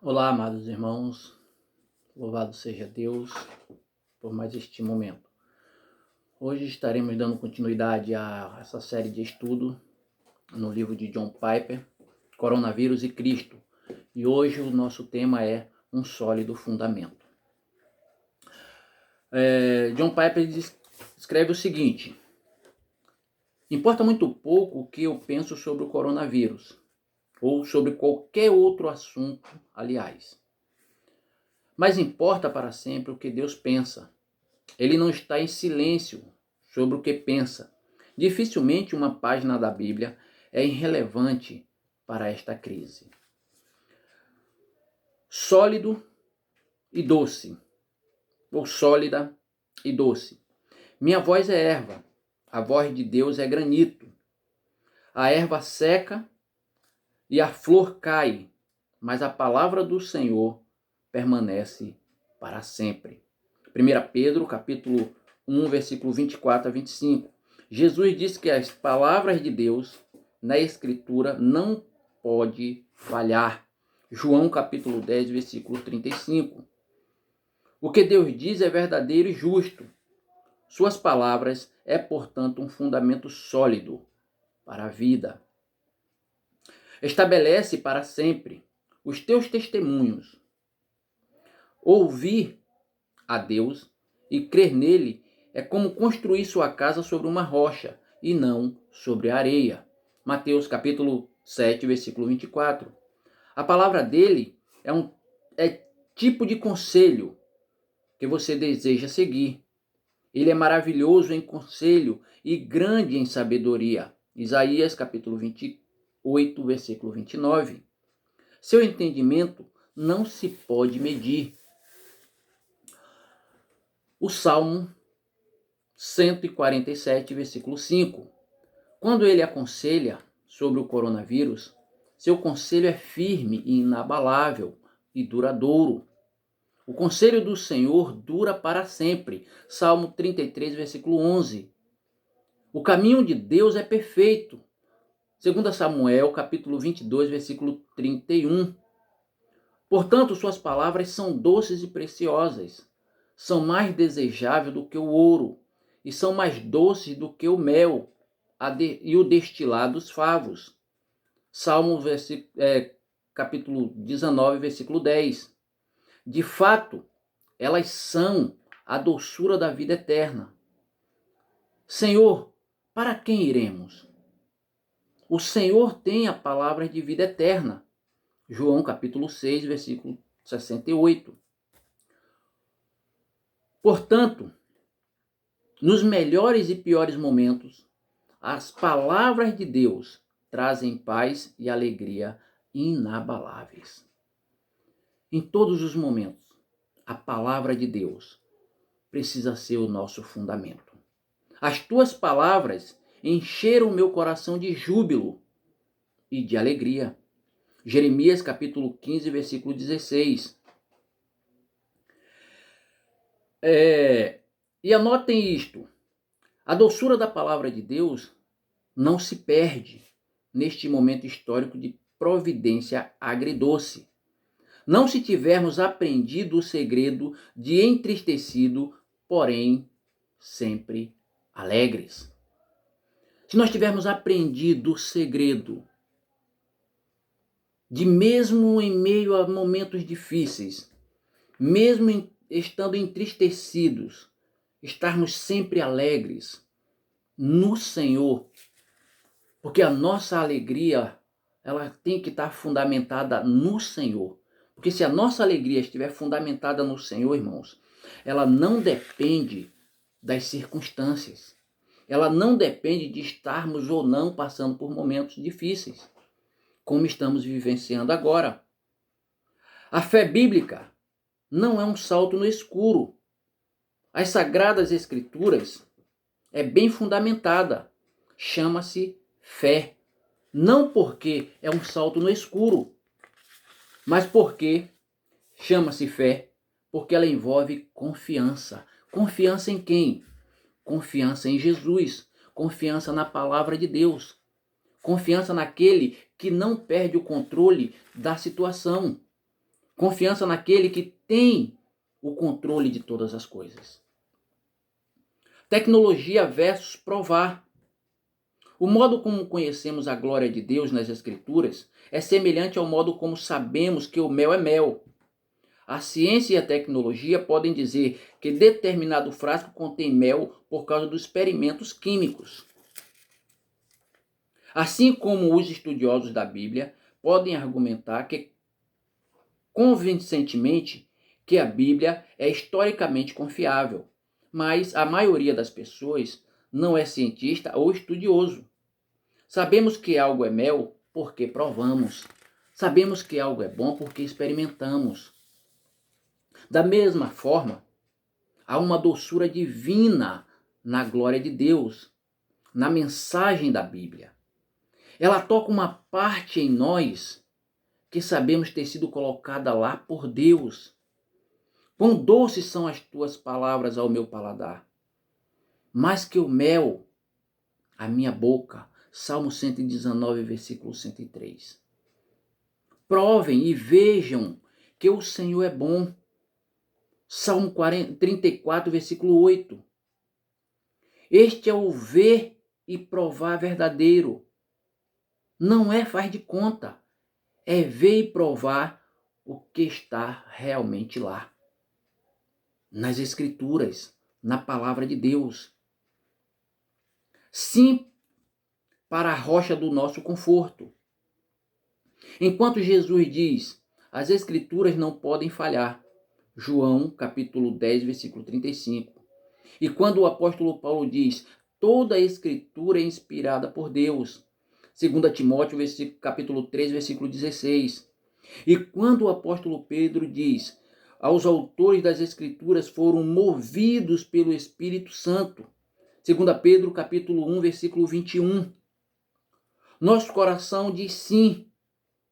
Olá, amados irmãos, louvado seja Deus por mais este momento. Hoje estaremos dando continuidade a essa série de estudo no livro de John Piper, Coronavírus e Cristo. E hoje o nosso tema é um sólido fundamento. John Piper escreve o seguinte: importa muito pouco o que eu penso sobre o coronavírus, ou sobre qualquer outro assunto, aliás. Mas importa para sempre o que Deus pensa. Ele não está em silêncio sobre o que pensa. Dificilmente uma página da Bíblia é irrelevante para esta crise. Sólido e doce, ou sólida e doce. Minha voz é erva, a voz de Deus é granito. A erva seca e a flor cai, mas a palavra do Senhor permanece para sempre. 1 Pedro, capítulo 1, versículo 24 a 25. Jesus disse que as palavras de Deus na Escritura não pode falhar. João, capítulo 10, versículo 35. O que Deus diz é verdadeiro e justo. Suas palavras é, portanto, um fundamento sólido para a vida. Estabelece para sempre os teus testemunhos. Ouvir a Deus e crer nele é como construir sua casa sobre uma rocha e não sobre a areia. Mateus capítulo 7, versículo 24. A palavra dele é tipo de conselho que você deseja seguir. Ele é maravilhoso em conselho e grande em sabedoria. Isaías capítulo 28, versículo 29. Seu entendimento não se pode medir. O Salmo 147, versículo 5. Quando ele aconselha sobre o coronavírus, seu conselho é firme e inabalável e duradouro. O conselho do Senhor dura para sempre. Salmo 33, versículo 11. O caminho de Deus é perfeito. 2 Samuel, capítulo 22, versículo 31. Portanto, suas palavras são doces e preciosas. São mais desejáveis do que o ouro, e são mais doces do que o mel e o destilado dos favos. Salmo capítulo 19, versículo 10. De fato, elas são a doçura da vida eterna. Senhor, para quem iremos? O Senhor tem a palavra de vida eterna. João capítulo 6, versículo 68. Portanto, nos melhores e piores momentos, as palavras de Deus trazem paz e alegria inabaláveis. Em todos os momentos, a palavra de Deus precisa ser o nosso fundamento. As tuas palavras encheram o meu coração de júbilo e de alegria. Jeremias capítulo 15, versículo 16. E anotem isto: a doçura da palavra de Deus não se perde neste momento histórico de providência agridoce. Não se tivermos aprendido o segredo de entristecido, porém sempre alegres. Se nós tivermos aprendido o segredo de, mesmo em meio a momentos difíceis, mesmo estando entristecidos, estarmos sempre alegres no Senhor, porque a nossa alegria ela tem que estar fundamentada no Senhor. Porque se a nossa alegria estiver fundamentada no Senhor, irmãos, ela não depende das circunstâncias. Ela não depende de estarmos ou não passando por momentos difíceis, como estamos vivenciando agora. A fé bíblica não é um salto no escuro. As Sagradas Escrituras é bem fundamentada. Chama-se fé. Não porque é um salto no escuro, mas porque chama-se fé, porque ela envolve confiança. Confiança em quem? Confiança em Jesus. Confiança na palavra de Deus. Confiança naquele que não perde o controle da situação. Confiança naquele que tem o controle de todas as coisas. Tecnologia versus provar. O modo como conhecemos a glória de Deus nas Escrituras é semelhante ao modo como sabemos que o mel é mel. A ciência e a tecnologia podem dizer que determinado frasco contém mel por causa dos experimentos químicos. Assim como os estudiosos da Bíblia podem argumentar que convincentemente que a Bíblia é historicamente confiável, mas a maioria das pessoas não é cientista ou estudioso. Sabemos que algo é mel porque provamos. Sabemos que algo é bom porque experimentamos. Da mesma forma, há uma doçura divina na glória de Deus, na mensagem da Bíblia. Ela toca uma parte em nós que sabemos ter sido colocada lá por Deus. Quão doces são as tuas palavras ao meu paladar, mais que o mel, a minha boca. Salmo 119, versículo 103. Provem e vejam que o Senhor é bom. Salmo 34, versículo 8. Este é o ver e provar verdadeiro. Não é faz de conta. É ver e provar o que está realmente lá. Nas Escrituras, na palavra de Deus. Sim, para a rocha do nosso conforto. Enquanto Jesus diz, as Escrituras não podem falhar. João, capítulo 10, versículo 35. E quando o apóstolo Paulo diz, toda a Escritura é inspirada por Deus. 2 Timóteo, capítulo 3, versículo 16. E quando o apóstolo Pedro diz, aos autores das Escrituras foram movidos pelo Espírito Santo. 2 Pedro, capítulo 1, versículo 21. Nosso coração diz sim.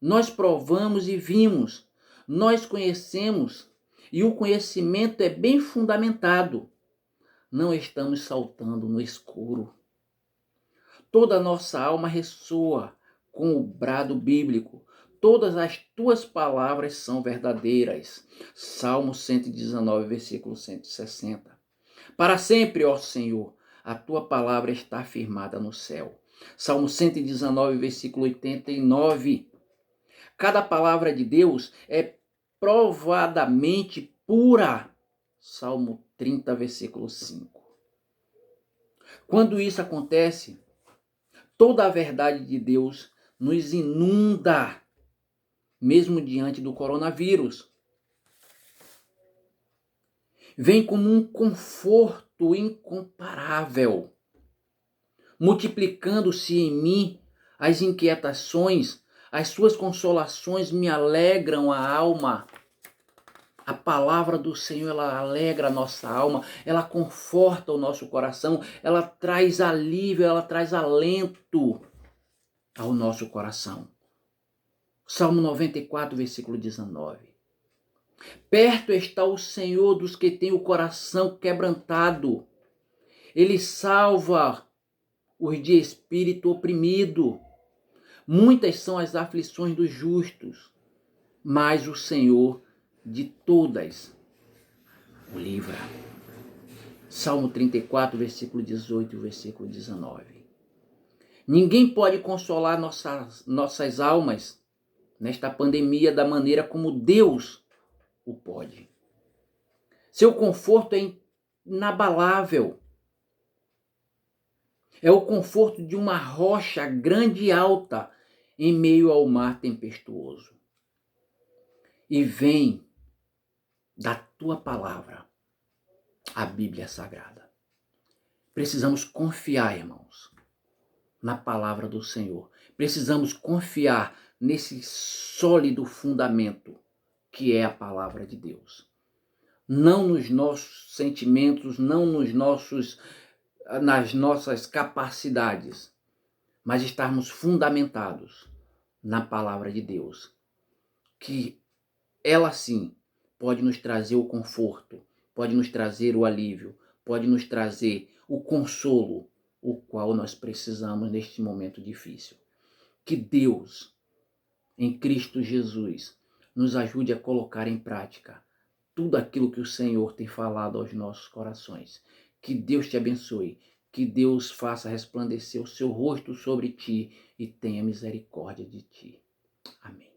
Nós provamos e vimos. Nós conhecemos. E o conhecimento é bem fundamentado. Não estamos saltando no escuro. Toda a nossa alma ressoa com o brado bíblico. Todas as tuas palavras são verdadeiras. Salmo 119, versículo 160. Para sempre, ó Senhor, a tua palavra está firmada no céu. Salmo 119, versículo 89. Cada palavra de Deus é provadamente pura. Salmo 30, versículo 5. Quando isso acontece, toda a verdade de Deus nos inunda, mesmo diante do coronavírus. Vem como um conforto incomparável, multiplicando-se em mim as inquietações, as suas consolações me alegram a alma. A palavra do Senhor, ela alegra a nossa alma, ela conforta o nosso coração, ela traz alívio, ela traz alento ao nosso coração. Salmo 94, versículo 19. Perto está o Senhor dos que têm o coração quebrantado. Ele salva os de espírito oprimido. Muitas são as aflições dos justos, mas o Senhor de todas o livra. Salmo 34, versículo 18 e versículo 19. Ninguém pode consolar nossas almas nesta pandemia da maneira como Deus o pode. Seu conforto é inabalável. É o conforto de uma rocha grande e alta em meio ao mar tempestuoso. E vem da tua palavra, a Bíblia Sagrada. Precisamos confiar, irmãos, na palavra do Senhor. Precisamos confiar nesse sólido fundamento que é a palavra de Deus. Não nos nossos sentimentos, não nas nossas capacidades, mas estarmos fundamentados na palavra de Deus, que ela sim pode nos trazer o conforto, pode nos trazer o alívio, pode nos trazer o consolo, o qual nós precisamos neste momento difícil. Que Deus, em Cristo Jesus, nos ajude a colocar em prática tudo aquilo que o Senhor tem falado aos nossos corações. Que Deus te abençoe, que Deus faça resplandecer o seu rosto sobre ti e tenha misericórdia de ti. Amém.